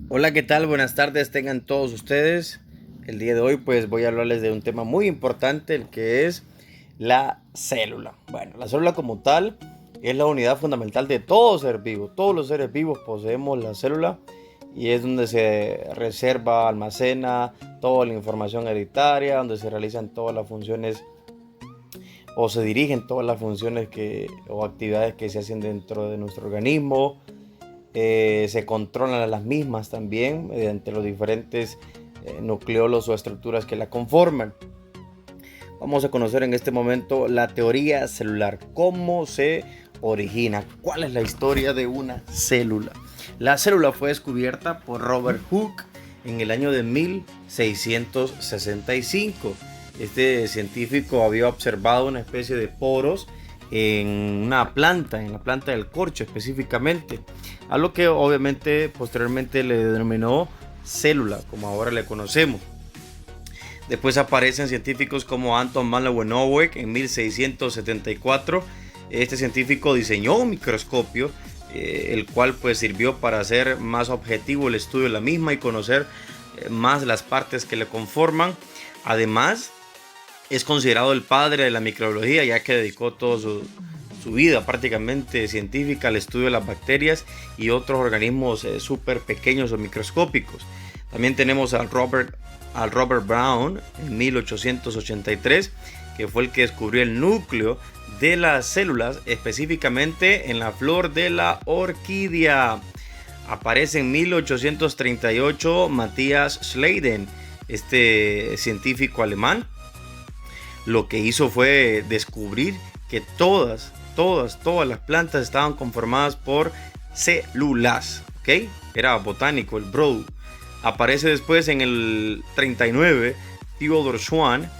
Hola, ¿qué tal? Buenas tardes, tengan todos ustedes. El día de hoy pues voy a hablarles de un tema muy importante, el que es la célula. Bueno, la célula como tal es la unidad fundamental de todo ser vivo. Todos los seres vivos poseemos la célula y es donde se reserva, almacena toda la información hereditaria, donde se realizan todas las funciones o se dirigen todas las funciones o actividades que se hacen dentro de nuestro organismo. Se controlan las mismas también mediante los diferentes nucleolos o estructuras que la conforman. Vamos a conocer en este momento la teoría celular, cómo se origina, cuál es la historia de una célula. La célula fue descubierta por Robert Hooke en el año de 1665. Este científico había observado una especie de poros en la planta del corcho específicamente, a lo que obviamente posteriormente le denominó célula, como ahora le conocemos. Después aparecen científicos como Anton van Leeuwenhoek en 1674. Este científico diseñó un microscopio, el cual pues sirvió para hacer más objetivo el estudio de la misma y conocer más las partes que le conforman. Además, es considerado el padre de la microbiología, ya que dedicó toda su vida prácticamente científica al estudio de las bacterias y otros organismos súper pequeños o microscópicos. También tenemos al Robert Brown en 1883, que fue el que descubrió el núcleo de las células, específicamente en la flor de la orquídea. Aparece en 1838 Matthias Schleiden, este científico alemán. Lo que hizo fue descubrir que todas las plantas estaban conformadas por células, ¿ok? Era botánico, el Broad. Aparece después en el 39 Theodor Schwann,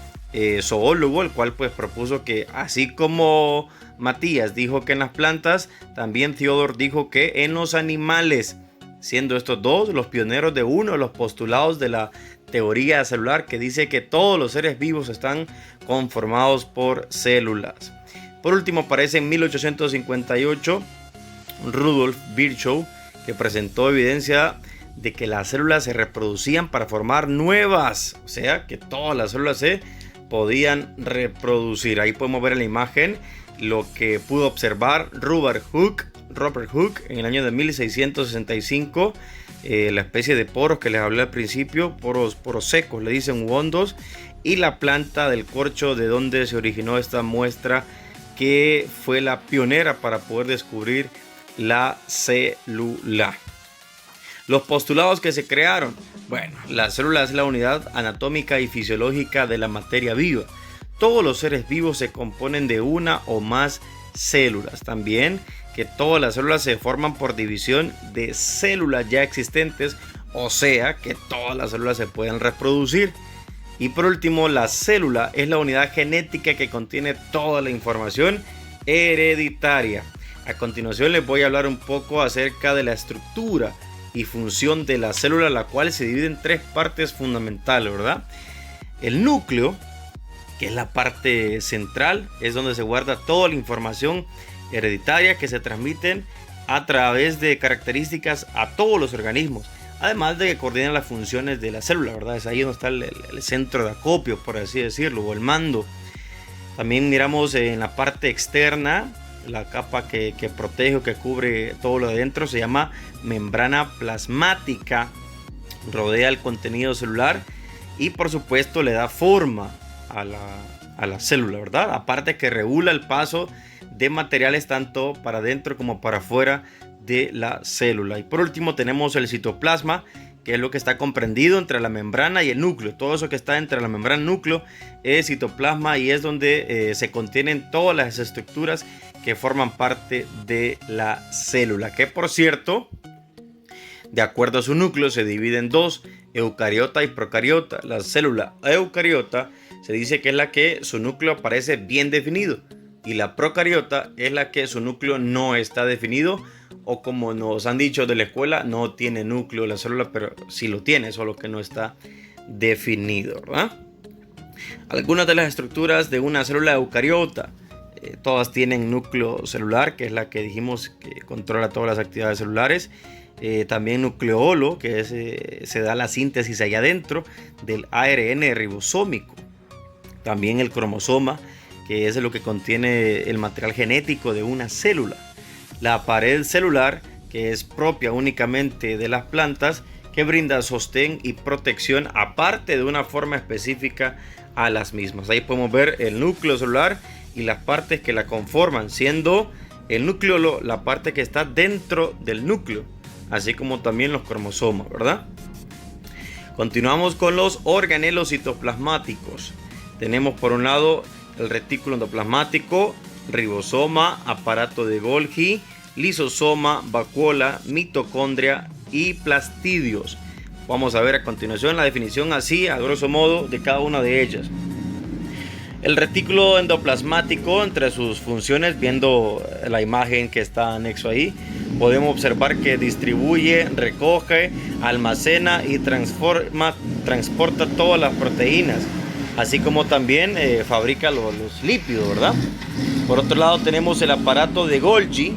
zoólogo, el cual pues propuso que así como Matías dijo que en las plantas, también Theodor dijo que en los animales, siendo estos dos los pioneros de uno de los postulados de la teoría celular, que dice que todos los seres vivos están conformados por células. Por último aparece en 1858 Rudolf Virchow, que presentó evidencia de que las células se reproducían para formar nuevas, o sea que todas las células se podían reproducir. Ahí podemos ver en la imagen lo que pudo observar Robert Hooke en el año de 1665. La especie de poros que les hablé al principio, poros secos, le dicen hondos, y la planta del corcho de donde se originó esta muestra, que fue la pionera para poder descubrir la célula. Los postulados que se crearon. Bueno, la célula es la unidad anatómica y fisiológica de la materia viva. Todos los seres vivos se componen de una o más células. También que todas las células se forman por división de células ya existentes, o sea que todas las células se pueden reproducir. Y por último, la célula es la unidad genética que contiene toda la información hereditaria. A continuación les voy a hablar un poco acerca de la estructura y función de la célula, la cual se divide en tres partes fundamentales, ¿verdad? El núcleo, que es la parte central, es donde se guarda toda la información hereditaria que se transmiten a través de características a todos los organismos, además de que coordinan las funciones de la célula, ¿verdad? Es ahí donde está el centro de acopio, por así decirlo, o el mando. También miramos en la parte externa, la capa que protege o que cubre todo lo de dentro, se llama membrana plasmática, rodea el contenido celular y por supuesto le da forma a la célula, ¿verdad? Aparte que regula el paso de materiales tanto para dentro como para afuera de la célula. Y por último tenemos el citoplasma, que es lo que está comprendido entre la membrana y el núcleo. Todo eso que está entre la membrana y el núcleo es citoplasma, y es donde se contienen todas las estructuras que forman parte de la célula, que por cierto, de acuerdo a su núcleo, se divide en dos: eucariota y procariota. La célula eucariota se dice que es la que su núcleo aparece bien definido, y la procariota es la que su núcleo no está definido, o como nos han dicho de la escuela, no tiene núcleo la célula, pero sí lo tiene, solo que no está definido, ¿verdad? Algunas de las estructuras de una célula eucariota, todas tienen núcleo celular, que es la que dijimos que controla todas las actividades celulares, también nucleolo, que es, se da la síntesis allá adentro del ARN ribosómico. También el cromosoma, que es lo que contiene el material genético de una célula. La pared celular, que es propia únicamente de las plantas, que brinda sostén y protección aparte de una forma específica a las mismas. Ahí podemos ver el núcleo celular y las partes que la conforman, siendo el núcleo la parte que está dentro del núcleo, así como también los cromosomas, ¿verdad? Continuamos con los organelos citoplasmáticos. Tenemos por un lado el retículo endoplasmático, ribosoma, aparato de Golgi, lisosoma, vacuola, mitocondria y plastidios. Vamos a ver a continuación la definición así, a grosso modo, de cada una de ellas. El retículo endoplasmático, entre sus funciones, viendo la imagen que está anexo ahí, podemos observar que distribuye, recoge, almacena y transporta todas las proteínas, así como también fabrica los lípidos, ¿verdad? Por otro lado tenemos el aparato de Golgi,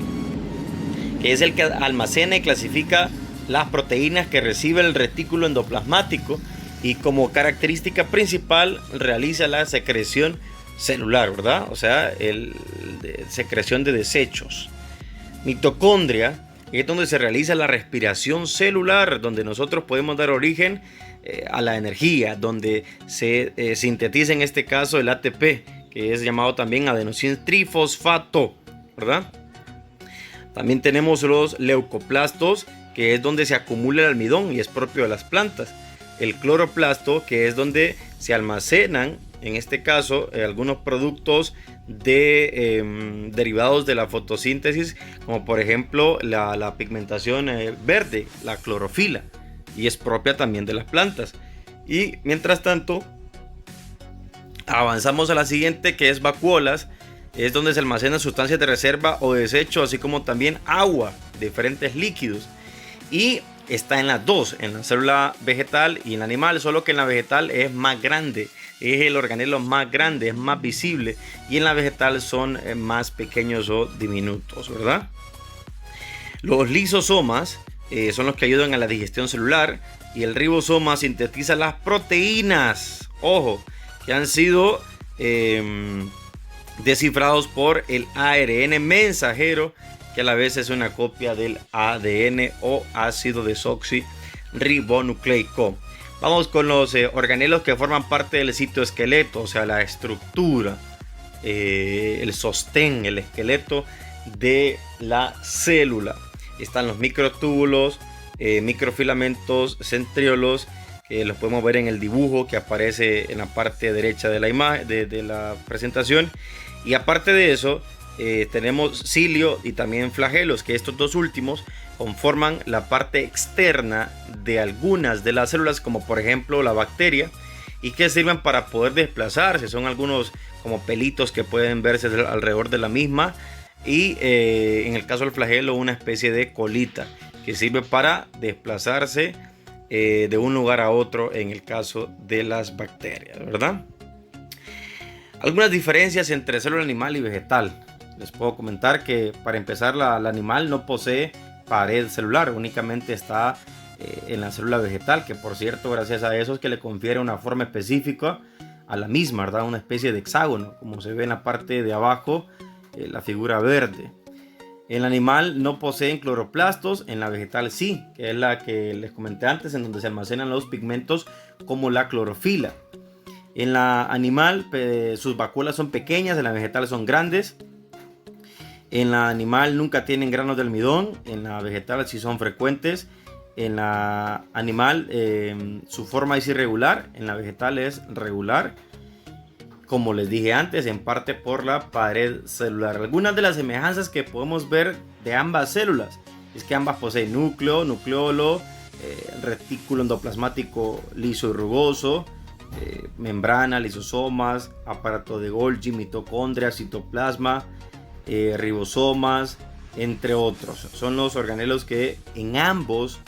que es el que almacena y clasifica las proteínas que recibe el retículo endoplasmático y como característica principal realiza la secreción celular, ¿verdad? O sea, secreción de desechos. Mitocondria es donde se realiza la respiración celular, donde nosotros podemos dar origen a la energía, donde se sintetiza en este caso el ATP, que es llamado también adenosín trifosfato, ¿verdad? También tenemos los leucoplastos, que es donde se acumula el almidón y es propio de las plantas. El cloroplasto, que es donde se almacenan, en este caso, algunos productos derivados de la fotosíntesis, como por ejemplo la pigmentación verde, la clorofila, y es propia también de las plantas. Y mientras tanto, avanzamos a la siguiente, que es vacuolas. Es donde se almacenan sustancias de reserva o desecho, así como también agua, diferentes líquidos. Y está en las dos, en la célula vegetal y en la animal, solo que en la vegetal es más grande, es el organelo más grande, es más visible, y en la vegetal son más pequeños o diminutos, ¿verdad? Los lisosomas son los que ayudan a la digestión celular, y el ribosoma sintetiza las proteínas, ojo, que han sido descifrados por el ARN mensajero, que a la vez es una copia del ADN o ácido desoxirribonucleico. Vamos con los organelos que forman parte del citoesqueleto, o sea, la estructura, el sostén, el esqueleto de la célula. Están los microtúbulos, microfilamentos, centriolos, que los podemos ver en el dibujo que aparece en la parte derecha de la imagen, de la presentación. Y aparte de eso, tenemos cilio y también flagelos, que estos dos últimos conforman la parte externa de algunas de las células, como por ejemplo la bacteria, y que sirven para poder desplazarse. Son algunos como pelitos que pueden verse alrededor de la misma, y en el caso del flagelo, una especie de colita que sirve para desplazarse de un lugar a otro en el caso de las bacterias, ¿verdad? Algunas diferencias entre célula animal y vegetal. Les puedo comentar que, para empezar, la animal no posee pared celular, únicamente está en la célula vegetal, que por cierto, gracias a eso es que le confiere una forma específica a la misma, ¿verdad? Una especie de hexágono, como se ve en la parte de abajo, la figura verde. El animal no posee cloroplastos, en la vegetal sí, que es la que les comenté antes, en donde se almacenan los pigmentos como la clorofila. En la animal sus vacuolas son pequeñas, en la vegetal son grandes. En la animal nunca tienen granos de almidón, en la vegetal sí son frecuentes. En la animal su forma es irregular, en la vegetal es regular. Como les dije antes, en parte por la pared celular. Algunas de las semejanzas que podemos ver de ambas células es que ambas poseen núcleo, nucleolo, retículo endoplasmático liso y rugoso, membrana, lisosomas, aparato de Golgi, mitocondria, citoplasma, ribosomas, entre otros. Son los organelos que en ambos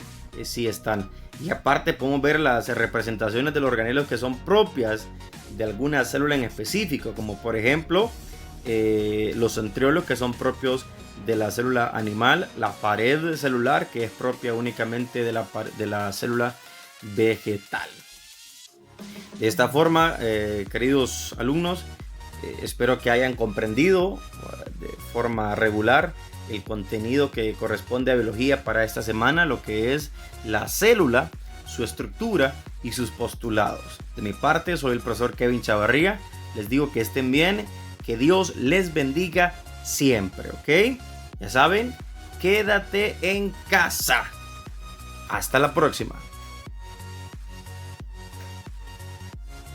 sí están. Y aparte podemos ver las representaciones de los organelos que son propias de alguna célula en específico, como por ejemplo los centriolos, que son propios de la célula animal, la pared celular, que es propia únicamente de la célula vegetal. De esta forma, queridos alumnos, espero que hayan comprendido de forma regular el contenido que corresponde a biología para esta semana, lo que es la célula, su estructura y sus postulados. De mi parte, soy el profesor Kevin Chavarría. Les digo que estén bien, que Dios les bendiga siempre, ¿ok? Ya saben, quédate en casa. Hasta la próxima.